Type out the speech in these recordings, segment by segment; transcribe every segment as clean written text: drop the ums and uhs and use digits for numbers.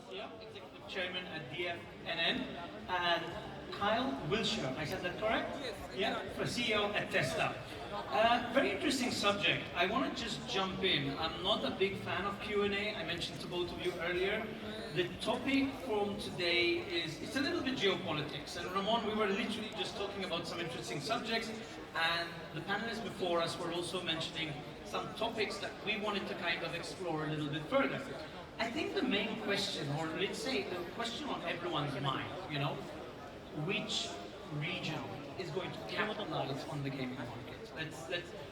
Garcia, Executive Chairman at DFNN, and Kyle Wilshire, I said that correct? Yes. Yeah, for CEO at Tesla. Very interesting subject. I want to just jump in. I'm not a big fan of Q&A. I mentioned to both of you earlier. The topic from today is, it's a little bit geopolitics. And Ramon, we were literally just talking about some interesting subjects, and the panelists before us were also mentioning some topics that we wanted to kind of explore a little bit further. I think the main question, or let's say the question on everyone's mind, which region is going to capitalize on the gaming market?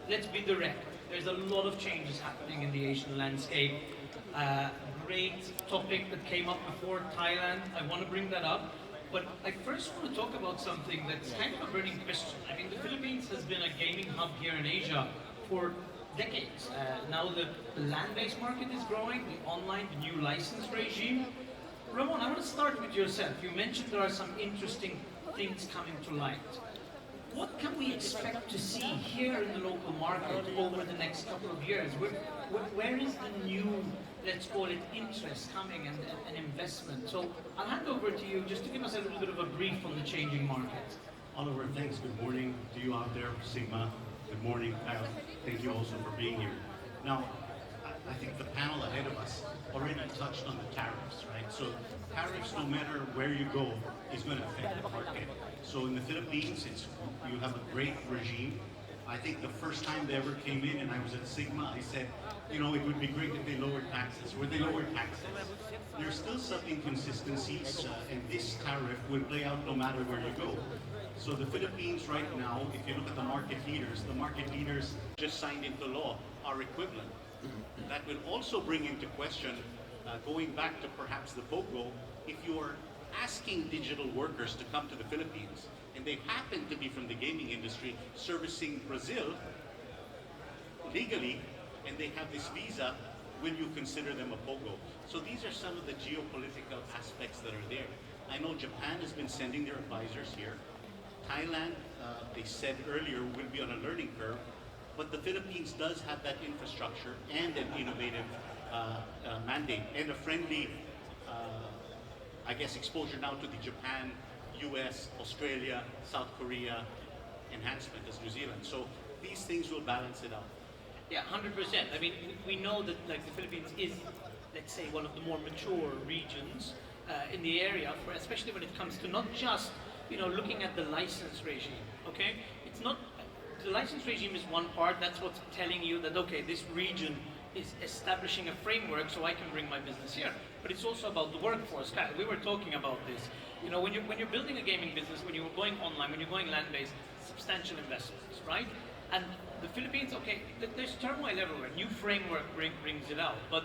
Let's be direct. There's a lot of changes happening in the Asian landscape. Great topic that came up before, Thailand. I want to bring that up. But I first want to talk about something that's kind of a burning question. I mean, the Philippines has been a gaming hub here in Asia for decades. Now the land-based market is growing, the online, the new license regime. Ramon, I want to start with yourself. You mentioned there are some interesting things coming to light. What can we expect to see here in the local market over the next couple of years? Where is the new, let's call it, interest coming and investment? So I'll hand over to you just to give us a little bit of a brief on the changing market. Oliver, thanks. Good morning to you out there, SiGMA. Good morning, Kyle. Thank you also for being here. Now, I think the panel ahead of us already touched on the tariffs, right? So tariffs, no matter where you go, is going to affect the market. So in the Philippines, you have a great regime. I think the first time they ever came in and I was at SiGMA, I said, it would be great if they lowered taxes. Where they lowered taxes. There's still some inconsistencies, and this tariff will play out no matter where you go. So the Philippines right now, if you look at the market leaders just signed into law are equivalent. That will also bring into question, going back to perhaps the BOGO, if you are asking digital workers to come to the Philippines, and they happen to be from the gaming industry servicing Brazil legally, and they have this visa, will you consider them a BOGO? So these are some of the geopolitical aspects that are there. I know Japan has been sending their advisors here. Thailand, they said earlier, will be on a learning curve, but the Philippines does have that infrastructure and an innovative mandate and a friendly, exposure now to the Japan, US, Australia, South Korea enhancement as New Zealand. So these things will balance it out. Yeah, 100%. I mean, we know that the Philippines is, let's say, one of the more mature regions in the area, especially when it comes to not just looking at the license regime. Okay, it's not. The license regime is one part. That's what's telling you that okay, this region is establishing a framework so I can bring my business here. But it's also about the workforce. We were talking about this. When you're building a gaming business, when you're going online, when you're going land-based, substantial investments, right? And the Philippines, okay, there's turmoil everywhere. New framework brings it out. But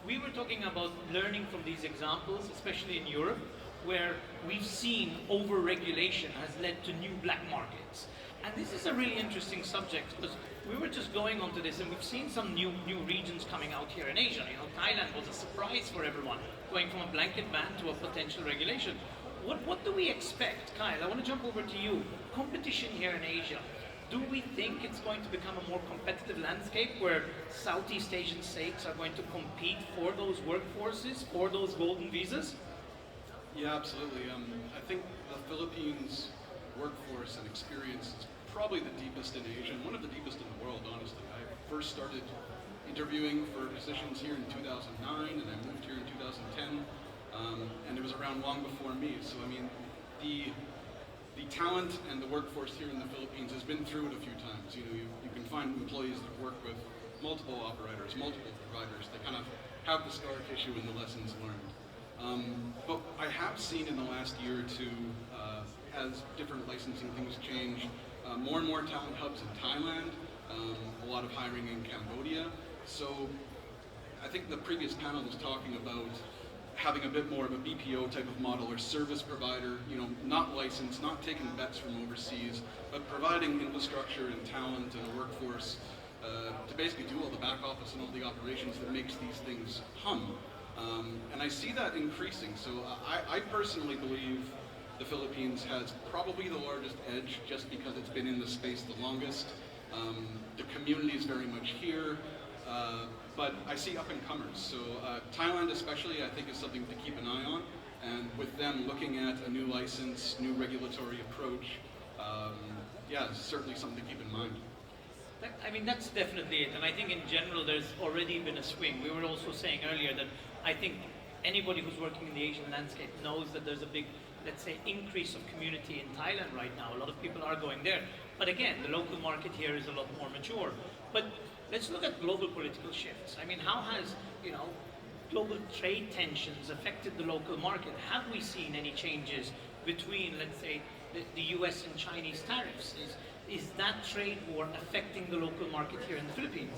we were talking about learning from these examples, especially in Europe, where we've seen over-regulation has led to new black markets. And this is a really interesting subject because we were just going onto this and we've seen some new regions coming out here in Asia. Thailand was a surprise for everyone, going from a blanket ban to a potential regulation. What do we expect? Kyle, I want to jump over to you. Competition here in Asia. Do we think it's going to become a more competitive landscape where Southeast Asian states are going to compete for those workforces, for those golden visas? Yeah, absolutely. I think the Philippines workforce and experience is probably the deepest in Asia, and one of the deepest in the world, honestly. I first started interviewing for positions here in 2009, and I moved here in 2010, and it was around long before me. So, I mean, the talent and the workforce here in the Philippines has been through it a few times. You can find employees that work with multiple operators, multiple providers. They kind of have the scar tissue and the lessons learned. But I have seen in the last year or two, as different licensing things change, more and more talent hubs in Thailand, a lot of hiring in Cambodia. So I think the previous panel was talking about having a bit more of a BPO type of model or service provider, not licensed, not taking bets from overseas, but providing infrastructure and talent and a workforce to basically do all the back office and all the operations that makes these things hum. And I see that increasing. So I personally believe the Philippines has probably the largest edge just because it's been in the space the longest. The community is very much here. but I see up and comers. So Thailand especially, I think, is something to keep an eye on. And with them looking at a new license, new regulatory approach, yeah, it's certainly something to keep in mind. I mean, that's definitely it. And I think in general, there's already been a swing. We were also saying earlier that I think anybody who's working in the Asian landscape knows that there's a big, let's say, increase of community in Thailand right now. A lot of people are going there. But again, the local market here is a lot more mature. But let's look at global political shifts. I mean, how has, global trade tensions affected the local market? Have we seen any changes between, let's say, the US and Chinese tariffs? Is that trade war affecting the local market here in the Philippines?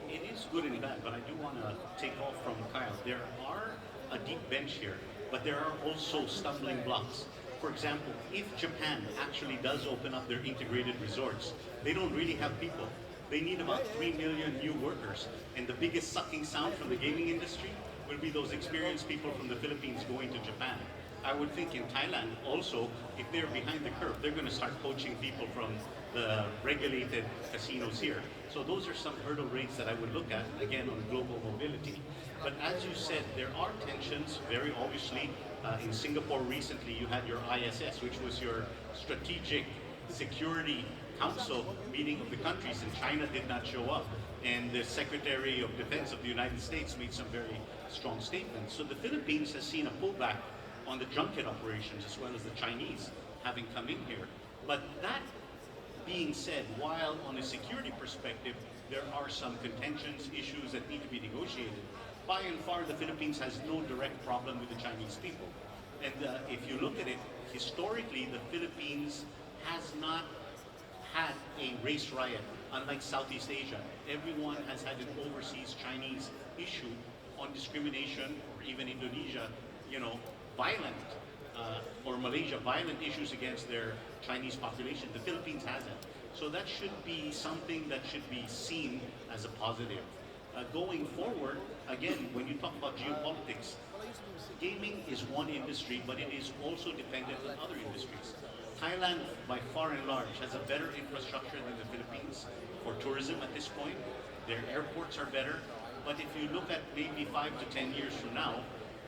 It is good and bad, but I do want to take off from Kyle. There are a deep bench here, but there are also stumbling blocks. For example, if Japan actually does open up their integrated resorts, they don't really have people. They need about 3 million new workers, and the biggest sucking sound from the gaming industry will be those experienced people from the Philippines going to Japan. I would think in Thailand also, if they're behind the curve, they're going to start poaching people from the regulated casinos here. So those are some hurdle rates that I would look at, again, on global mobility. But as you said, there are tensions, very obviously. In Singapore recently, you had your ISS, which was your Strategic Security Council meeting of the countries, and China did not show up. And the Secretary of Defense of the United States made some very strong statements. So the Philippines has seen a pullback on the junket operations as well as the Chinese having come in here. But that being said, while on a security perspective, there are some contentions, issues that need to be negotiated, by and far the Philippines has no direct problem with the Chinese people. And if you look at it, historically the Philippines has not had a race riot, unlike Southeast Asia. Everyone has had an overseas Chinese issue on discrimination, or even Indonesia, violent, or Malaysia, violent issues against their Chinese population. The Philippines hasn't. So that should be something that should be seen as a positive. Going forward, again, when you talk about geopolitics, gaming is one industry, but it is also dependent on other industries. Thailand, by far and large, has a better infrastructure than the Philippines for tourism at this point. Their airports are better. But if you look at maybe 5 to 10 years from now,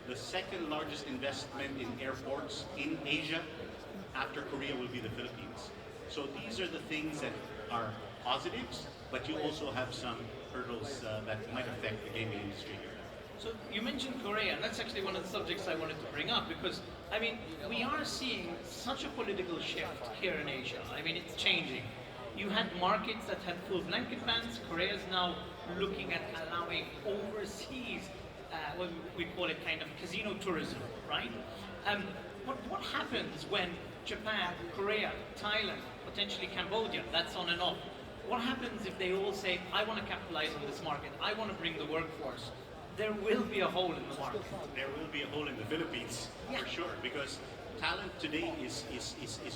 the second largest investment in airports in Asia after Korea will be the Philippines. So these are the things that are positives, but you also have some hurdles that might affect the gaming industry here. So you mentioned Korea, and that's actually one of the subjects I wanted to bring up because, I mean, we are seeing such a political shift here in Asia. I mean, it's changing. You had markets that had full blanket bans. Korea is now looking at allowing overseas, what we call it kind of casino tourism, right? What happens when Japan, Korea, Thailand, potentially Cambodia, that's on and off. What happens if they all say, I want to capitalize on this market, I want to bring the workforce? There will be a hole in the market. There will be a hole in the Philippines, for sure, because talent today is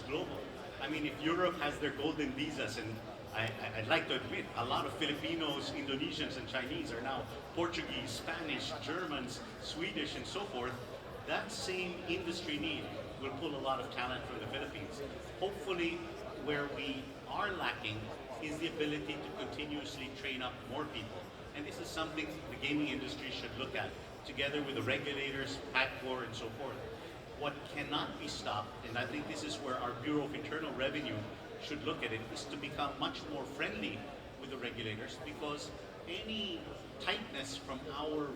global. I mean, if Europe has their golden visas, and I'd like to admit, a lot of Filipinos, Indonesians, and Chinese are now Portuguese, Spanish, Germans, Swedish, and so forth, that same industry need will pull a lot of talent from the Philippines. Hopefully, where we are lacking is the ability to continuously train up more people. And this is something the gaming industry should look at, together with the regulators, PACCOR, and so forth. What cannot be stopped, and I think this is where our Bureau of Internal Revenue should look at it, is to become much more friendly with the regulators, because any tightness from our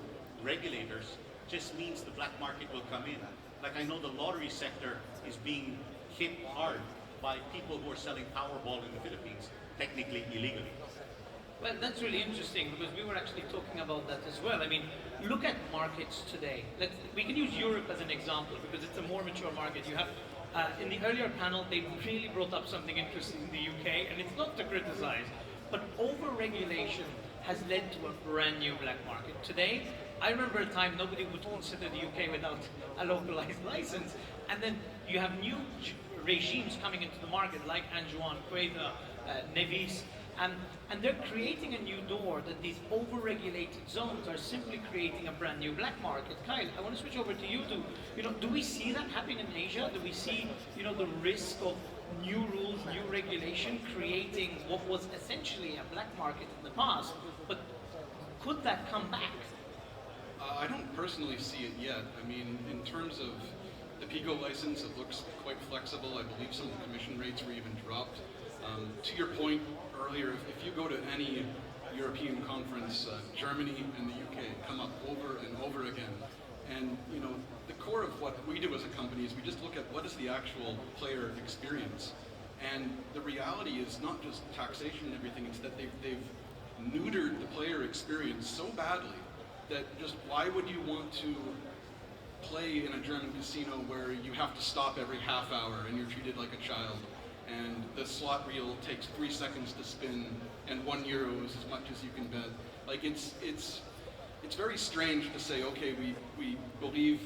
regulators just means the black market will come in. Like, I know the lottery sector is being hit hard by people who are selling Powerball in the Philippines, technically illegally. Well, that's really interesting because we were actually talking about that as well. I mean, look at markets today. We can use Europe as an example because it's a more mature market. You have, in the earlier panel, they really brought up something interesting in the UK, and it's not to criticize, but over-regulation has led to a brand new black market. Today, I remember a time nobody would consider the UK without a localized license, and then you have new regimes coming into the market like Anjouan, Quetta, Nevis, and they're creating a new door that these over-regulated zones are simply creating a brand new black market. Kyle, I want to switch over to you. Do we see that happening in Asia? Do we see, the risk of new rules, new regulation creating what was essentially a black market in the past, but Could that come back? I don't personally see it yet. I mean, in terms of the Pico license, it looks quite flexible. I believe some of the commission rates were even dropped. To your point earlier, if you go to any European conference, Germany and the UK come up over and over again. And you know, the core of what we do as a company is we just look at what is the actual player experience. And the reality is not just taxation and everything, it's that they've neutered the player experience so badly that just why would you want to play in a German casino where you have to stop every half hour and you're treated like a child, and the slot reel takes 3 seconds to spin and €1 is as much as you can bet. Like it's very strange to say, okay, we believe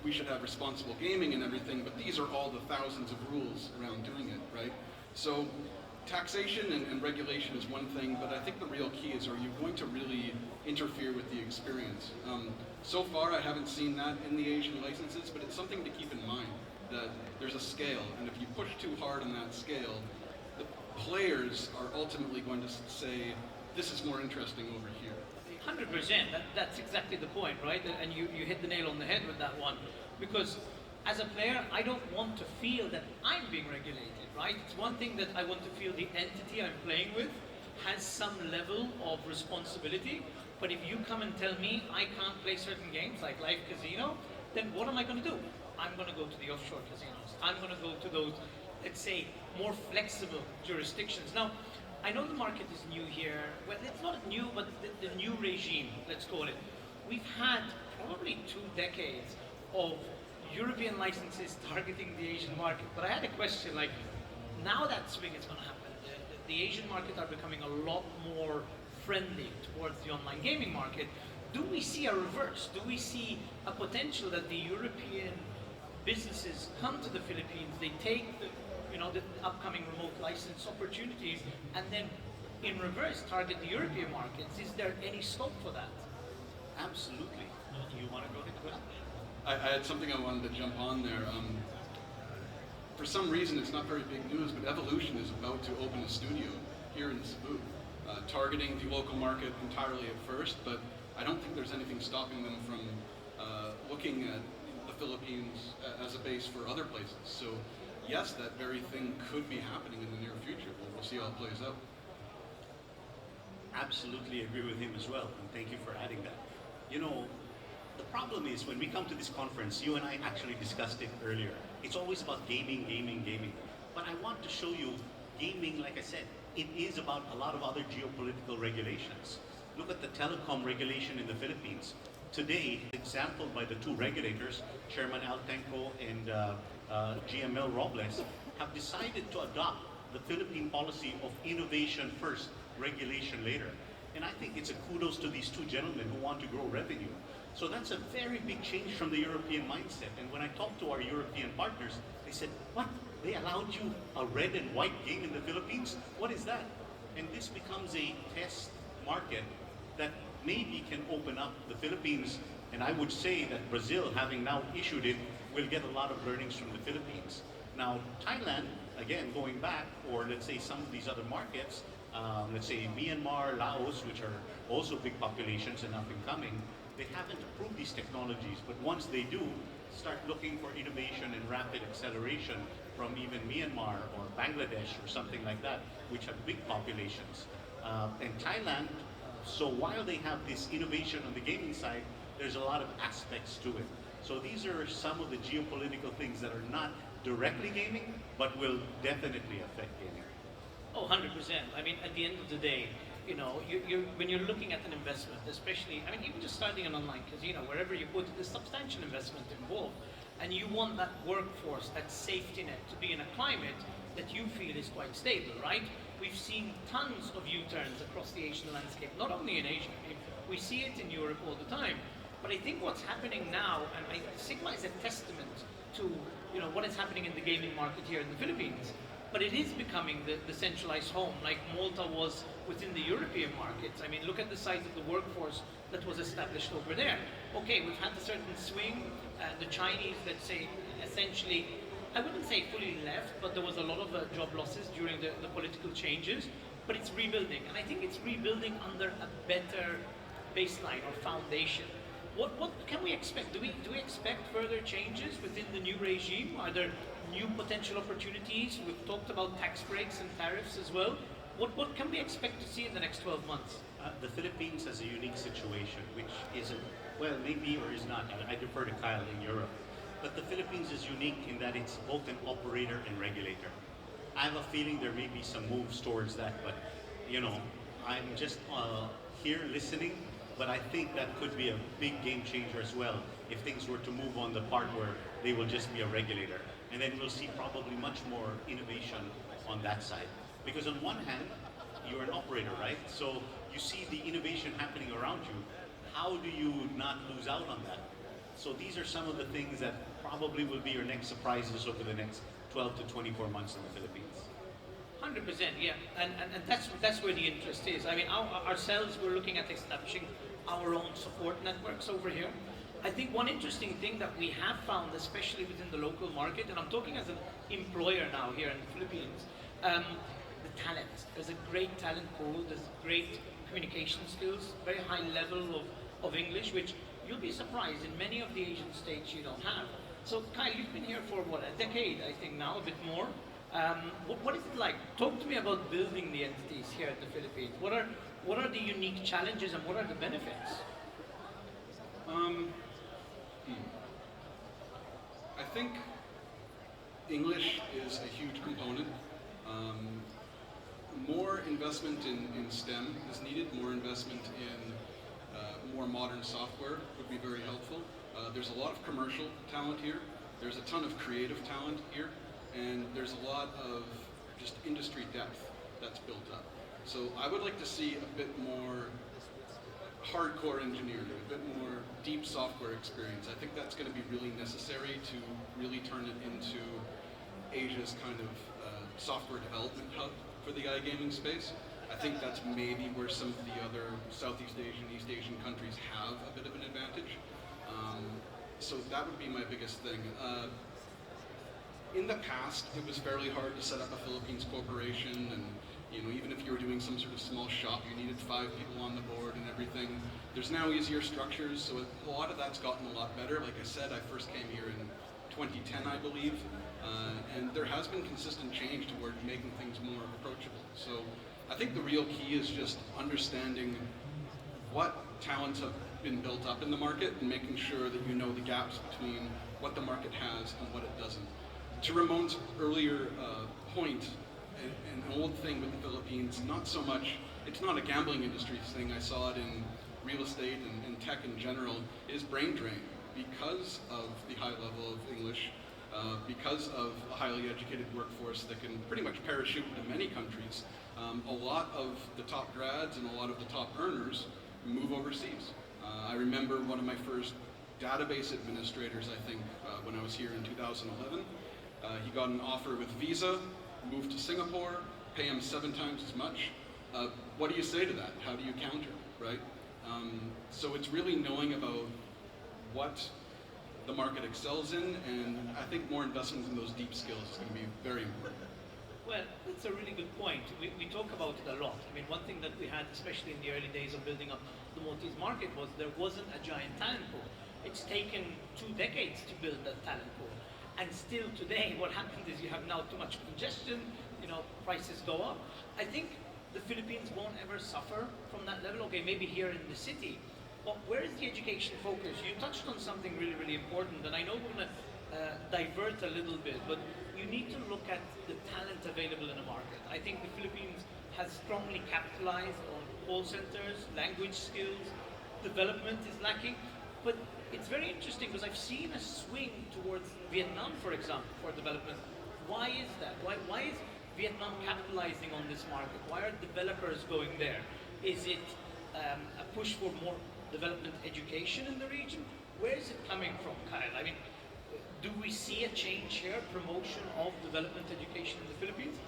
we should have responsible gaming and everything, but these are all the thousands of rules around doing it, right? So taxation and regulation is one thing, but I think the real key is, are you going to really interfere with the experience? So far, I haven't seen that in the Asian licenses, but it's something to keep in mind, that there's a scale, and if you push too hard on that scale, the players are ultimately going to say, this is more interesting over here. 100%. That's exactly the point, right? And you hit the nail on the head with that one. Because as a player, I don't want to feel that I'm being regulated, right? It's one thing that I want to feel the entity I'm playing with has some level of responsibility. But if you come and tell me I can't play certain games like live casino, then what am I going to do? I'm going to go to the offshore casinos. I'm going to go to those, let's say, more flexible jurisdictions. Now, I know the market is new here. Well, it's not new, but the new regime, let's call it. We've had probably 2 decades of European licenses targeting the Asian market. But I had a question, like, now that swing is going to happen. The Asian market are becoming a lot more friendly towards the online gaming market. Do we see a reverse? Do we see a potential that the European businesses come to the Philippines, they take the upcoming remote license opportunities, and then in reverse target the European markets? Is there any scope for that? Absolutely. You want to go ahead? I had something I wanted to jump on there. For some reason, it's not very big news, but Evolution is about to open a studio here in Cebu, targeting the local market entirely at first, but I don't think there's anything stopping them from looking at the Philippines as a base for other places. So yes, that very thing could be happening in the near future, but we'll see how it plays out. Absolutely agree with him as well, and thank you for adding that. You know, the problem is when we come to this conference, you and I actually discussed it earlier. It's always about gaming, gaming, gaming. But I want to show you gaming, like I said, it is about a lot of other geopolitical regulations. Look at the telecom regulation in the Philippines. Today, exampled by the 2 regulators, Chairman Altenco and GML Robles, have decided to adopt the Philippine policy of innovation first, regulation later. And I think it's a kudos to these 2 gentlemen who want to grow revenue. So that's a very big change from the European mindset. And when I talked to our European partners, they said, what? They allowed you a red and white game in the Philippines? What is that? And this becomes a test market that maybe can open up the Philippines. And I would say that Brazil, having now issued it, will get a lot of learnings from the Philippines. Now, Thailand, again, going back, or let's say some of these other markets, let's say Myanmar, Laos, which are also big populations and up and coming, they haven't approved these technologies, but once they do, start looking for innovation and rapid acceleration from even Myanmar or Bangladesh or something like that, which have big populations. And Thailand, so while they have this innovation on the gaming side, there's a lot of aspects to it. So these are some of the geopolitical things that are not directly gaming, but will definitely affect gaming. Oh, 100%. I mean, at the end of the day, you know, when you're looking at an investment, especially, I mean, even just starting an online casino, wherever you put it, there's substantial investment involved. And you want that workforce, that safety net, to be in a climate that you feel is quite stable, right? We've seen tons of U-turns across the Asian landscape, not only in Asia. I mean, we see it in Europe all the time. But I think what's happening now, and SiGMA is a testament to, you know, what is happening in the gaming market here in the Philippines. But it is becoming the centralized home, like Malta was within the European markets. I mean, look at the size of the workforce that was established over there. Okay, we've had a certain swing. The Chinese, let's say, essentially, I wouldn't say fully left, but there was a lot of job losses during the political changes. But it's rebuilding, and I think it's rebuilding under a better baseline or foundation. What can we expect? Do we expect further changes within the new regime? Are there new potential opportunities? We've talked about tax breaks and tariffs as well. What can we expect to see in the next 12 months? The Philippines has a unique situation, which isn't, well, maybe or is not. I defer to Kyle in Europe. But the Philippines is unique in that it's both an operator and regulator. I have a feeling there may be some moves towards that, but you know, I'm just here listening. But I think that could be a big game changer as well if things were to move on the part where they will just be a regulator. And then we'll see probably much more innovation on that side. Because on one hand, you're an operator, right? So you see the innovation happening around you. How do you not lose out on that? So these are some of the things that probably will be your next surprises over the next 12 to 24 months in the Philippines. 100%, yeah, and that's where the interest is. I mean, ourselves, we're looking at establishing our own support networks over here. I think one interesting thing that we have found, especially within the local market, and I'm talking as an employer now here in the Philippines, the talent. There's a great talent pool, there's great communication skills, very high level of English, which you'll be surprised in many of the Asian states you don't have. So Kyle, you've been here for what, a decade, I think now, a bit more. What is it like? Talk to me about building the entities here in the Philippines. What are the unique challenges and what are the benefits? I think English is a huge component. More investment in STEM is needed. More investment in more modern software would be very helpful. There's a lot of commercial talent here. There's a ton of creative talent here. And there's a lot of just industry depth that's built up. So I would like to see a bit more hardcore engineering, a bit more deep software experience. I think that's going to be really necessary to really turn it into Asia's kind of software development hub for the iGaming space. I think that's maybe where some of the other Southeast Asian, East Asian countries have a bit of an advantage. So that would be my biggest thing. In the past, it was fairly hard to set up a Philippines corporation, and even if you were doing some sort of small shop, you needed 5 people on the board and everything. There's now easier structures, so a lot of that's gotten a lot better. Like I said, I first came here in 2010, I believe, and there has been consistent change toward making things more approachable. So I think the real key is just understanding what talents have been built up in the market and making sure that you know the gaps between what the market has and what it doesn't. To Ramon's earlier point, an old thing with the Philippines, not so much, it's not a gambling industry thing, I saw it in real estate and tech in general, is brain drain. Because of the high level of English, because of a highly educated workforce that can pretty much parachute into many countries, a lot of the top grads and a lot of the top earners move overseas. I remember one of my first database administrators, I think, when I was here in 2011. He got an offer with Visa, moved to Singapore, pay him 7 times as much. What do you say to that? How do you counter, right? So it's really knowing about what the market excels in, and I think more investment in those deep skills is going to be very important. Well, that's a really good point. We talk about it a lot. I mean, one thing that we had, especially in the early days of building up the Maltese market, was there wasn't a giant talent pool. It's taken 2 decades to build that talent pool. And still today, what happens is you have now too much congestion, prices go up. I think the Philippines won't ever suffer from that level. Okay, maybe here in the city, but where is the education focus? You touched on something really, really important, and I know we're going to divert a little bit, but you need to look at the talent available in the market. I think the Philippines has strongly capitalized on call centers, language skills, development is lacking, but it's very interesting because I've seen a swing towards Vietnam, for example, for development. Why is that? Why is Vietnam capitalizing on this market? Why are developers going there? Is it a push for more development education in the region? Where is it coming from, Kyle? I mean, do we see a change here, promotion of development education in the Philippines?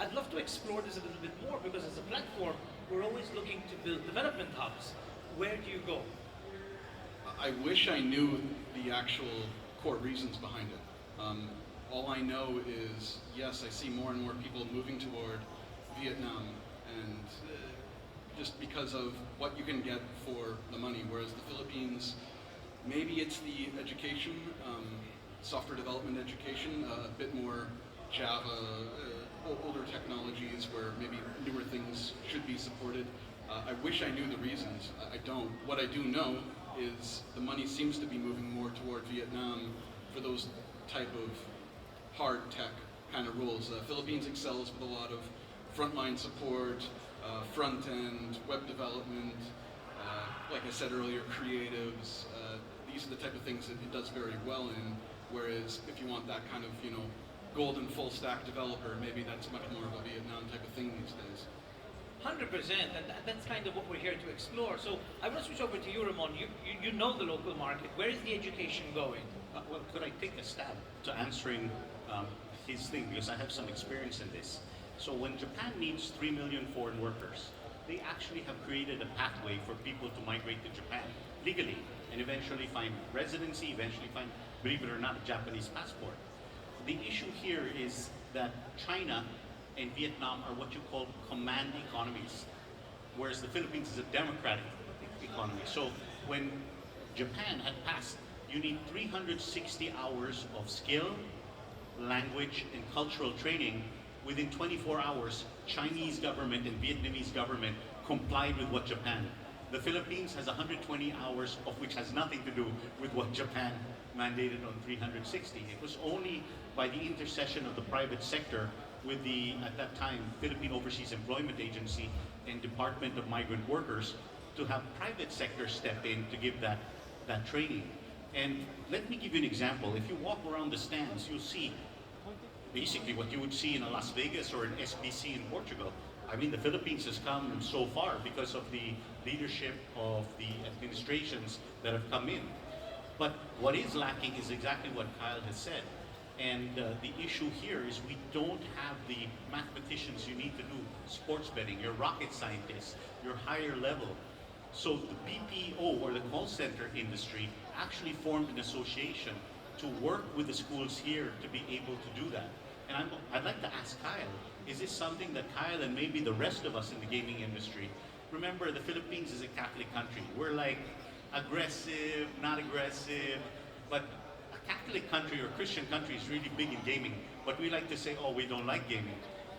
I'd love to explore this a little bit more because as a platform, we're always looking to build development hubs. Where do you go? I wish I knew the actual core reasons behind it. All I know is, yes, I see more and more people moving toward Vietnam and just because of what you can get for the money. Whereas the Philippines, maybe it's the education, software development education, a bit more Java, older technologies where maybe newer things should be supported. I wish I knew the reasons. I don't. What I do know is the money seems to be moving more toward Vietnam for those type of hard tech kind of roles. Philippines excels with a lot of frontline support, front end, web development, like I said earlier, creatives. These are the type of things that it does very well in. Whereas if you want that kind of, golden full stack developer, maybe that's much more of a Vietnam type of thing these days. 100%, and that's kind of what we're here to explore. So I want to switch over to you, Ramon. You know the local market. Where is the education going? Well, could I take a stab to answering his thing, because I have some experience in this. So when Japan needs 3 million foreign workers, they actually have created a pathway for people to migrate to Japan legally and eventually find residency, eventually find, believe it or not, a Japanese passport. The issue here is that China and Vietnam are what you call command economies, whereas the Philippines is a democratic economy. So when Japan had passed, you need 360 hours of skill, language, and cultural training. Within 24 hours, Chinese government and Vietnamese government complied with what Japan. The Philippines has 120 hours, of which has nothing to do with what Japan mandated on 360. It was only by the intercession of the private sector with the, at that time, Philippine Overseas Employment Agency and Department of Migrant Workers to have private sector step in to give that training. And let me give you an example. If you walk around the stands, you'll see basically what you would see in a Las Vegas or an SBC in Portugal. I mean, the Philippines has come so far because of the leadership of the administrations that have come in. But what is lacking is exactly what Kyle has said. And the issue here is we don't have the mathematicians you need to do sports betting, your rocket scientists, your higher level. So the BPO, or the call center industry, actually formed an association to work with the schools here to be able to do that. And I'd like to ask Kyle, is this something that Kyle and maybe the rest of us in the gaming industry, remember the Philippines is a Catholic country. We're like aggressive, not aggressive, but a Catholic country or Christian country is really big in gaming, but we like to say, oh, we don't like gaming.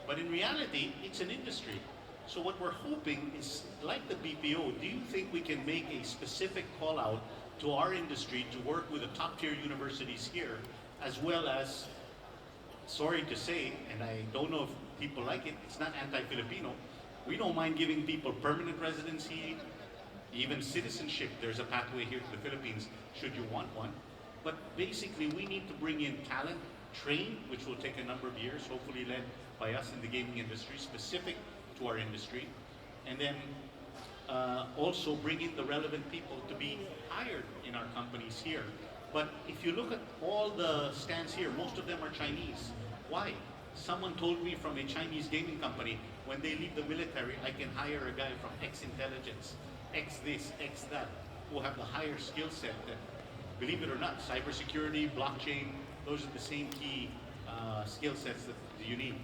But in reality, it's an industry. So what we're hoping is, like the BPO, do you think we can make a specific call out to our industry to work with the top tier universities here, as well as, sorry to say, and I don't know if people like it, it's not anti-Filipino. We don't mind giving people permanent residency, even citizenship. There's a pathway here to the Philippines, should you want one. But basically, we need to bring in talent, train, which will take a number of years, hopefully led by us in the gaming industry, specific to our industry, and then also bring in the relevant people to be hired in our companies here. But if you look at all the stands here, most of them are Chinese. Why? Someone told me from a Chinese gaming company, when they leave the military, I can hire a guy from X intelligence, X this, X that, who have the higher skill set that, believe it or not, cybersecurity, blockchain, those are the same key skill sets that you need.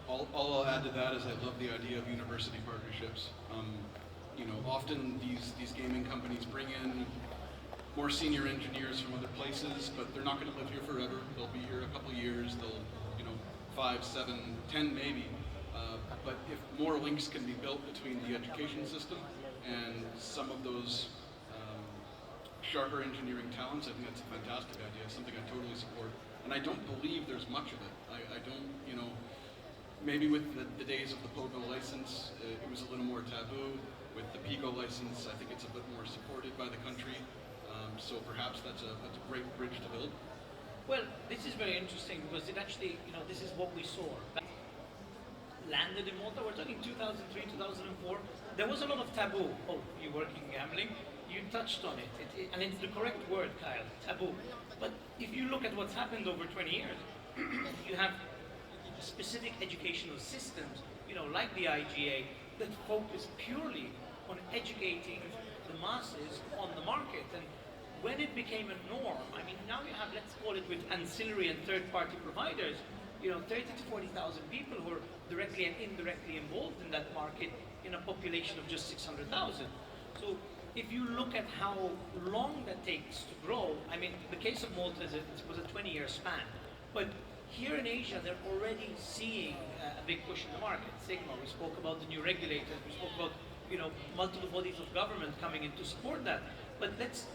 All I'll add to that is I love the idea of university partnerships. Often these gaming companies bring in more senior engineers from other places, but they're not going to live here forever. They'll be here a couple of years. They'll, 5, 7, 10 maybe. But if more links can be built between the education system and some of those sharper engineering talents, I think that's a fantastic idea. It's something I totally support. And I don't believe there's much of it. I don't, maybe with the days of the POGO license, it was a little more taboo. With the PIGO license, I think it's a bit more supported by the country. So perhaps that's a great bridge to build. Well, this is very interesting because it actually, this is what we saw. Landed in Malta, we're talking 2003, 2004. There was a lot of taboo. Oh, you work in gambling? You touched on it. And it's the correct word, Kyle, taboo. But if you look at what's happened over 20 years, you have specific educational systems, like the IGA, that focus purely on educating the masses on the market. And when it became a norm, I mean, now you have, let's call it with ancillary and third-party providers, 30 to 40,000 people who are directly and indirectly involved in that market in a population of just 600,000. So if you look at how long that takes to grow, I mean, the case of Malta it was a 20-year span, but here in Asia, they're already seeing a big push in the market. SiGMA, we spoke about the new regulators, we spoke about multiple bodies of government coming in to support that. But let's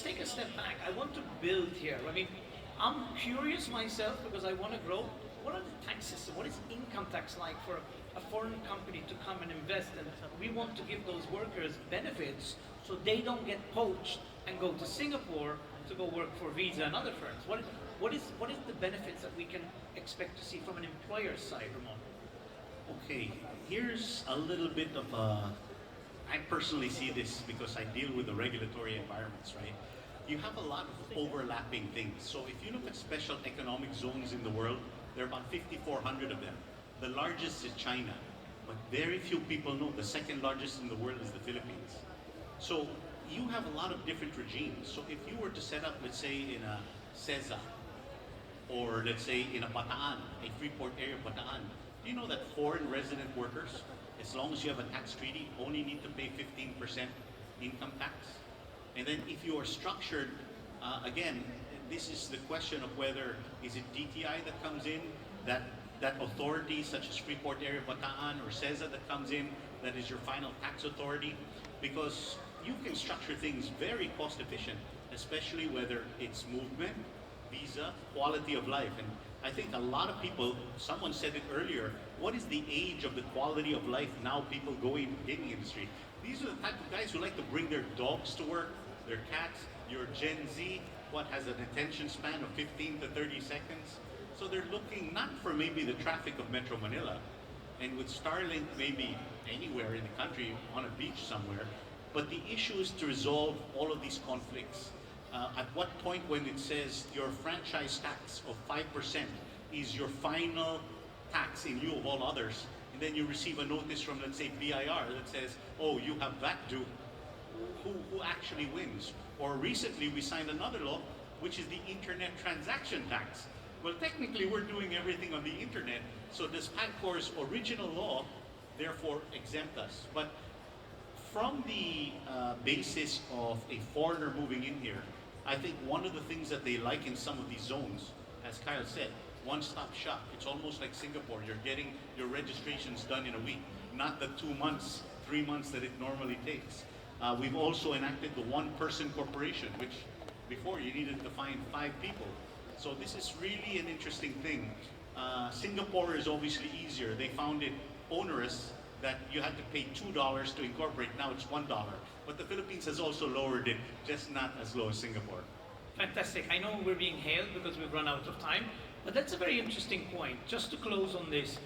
take a step back. I want to build here. I mean, I'm curious myself because I want to grow. What are the tax systems? What is income tax like for a foreign company to come and invest? And we want to give those workers benefits so they don't get poached and go to Singapore to go work for Visa and other firms. What is the benefits that we can expect to see from an employer side, Ramon? Okay, here's a little bit of I personally see this because I deal with the regulatory environments, right? You have a lot of overlapping things. So if you look at special economic zones in the world, there are about 5,400 of them. The largest is China, but very few people know the second largest in the world is the Philippines. So you have a lot of different regimes. So if you were to set up, let's say, in a SEZA, or let's say in a Bataan, a Freeport area Bataan, do you know that foreign resident workers, as long as you have a tax treaty, only need to pay 15% income tax? And then if you are structured, again, this is the question of whether, is it DTI that comes in, that authority such as Freeport area Bataan or SEZA that comes in, that is your final tax authority? Because you can structure things very cost efficient, especially whether it's movement, visa, quality of life. And I think a lot of people, someone said it earlier, what is the age of the quality of life now people go in the gaming industry? These are the type of guys who like to bring their dogs to work, their cats. Your Gen Z, what has an attention span of 15 to 30 seconds? So they're looking not for maybe the traffic of Metro Manila, and with Starlink maybe anywhere in the country on a beach somewhere, but the issue is to resolve all of these conflicts. At what point when it says your franchise tax of 5% is your final tax in lieu of all others, and then you receive a notice from, let's say, BIR that says, oh, you have that due, who actually wins? Or recently we signed another law, which is the internet transaction tax. Well, technically we're doing everything on the internet, so does PAGCOR's original law therefore exempt us? But from the basis of a foreigner moving in here, I think one of the things that they like in some of these zones, as Kyle said, one-stop shop. It's almost like Singapore. You're getting your registrations done in a week, not the 2 months, 3 months that it normally takes. We've also enacted the one-person corporation, which before you needed to find 5 people. So this is really an interesting thing. Singapore is obviously easier. They found it onerous that you had to pay $2 to incorporate. Now it's $1. But the Philippines has also lowered it, just not as low as Singapore. Fantastic. I know we're being hailed because we've run out of time, but that's a very interesting point. Just to close on this,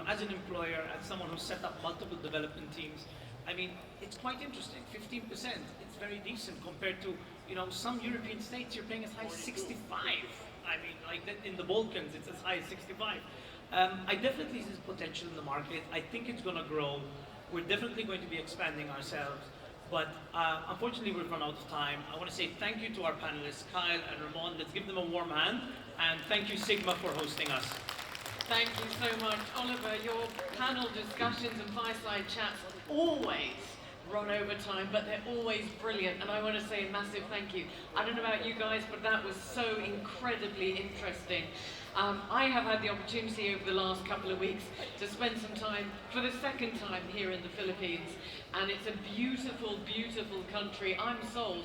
as an employer, as someone who's set up multiple development teams, I mean, it's quite interesting. 15%, it's very decent compared to, some European states you're paying as high as 65. I mean, like that in the Balkans, it's as high as 65. I definitely see potential in the market. I think it's going to grow. We're definitely going to be expanding ourselves. But unfortunately, we've run out of time. I want to say thank you to our panelists, Kyle and Ramon. Let's give them a warm hand. And thank you, SiGMA, for hosting us. Thank you so much. Oliver, your panel discussions and fireside chats always run over time, but they're always brilliant. And I want to say a massive thank you. I don't know about you guys, but that was so incredibly interesting. I have had the opportunity over the last couple of weeks to spend some time, for the second time, here in the Philippines. And it's a beautiful, beautiful country. I'm sold.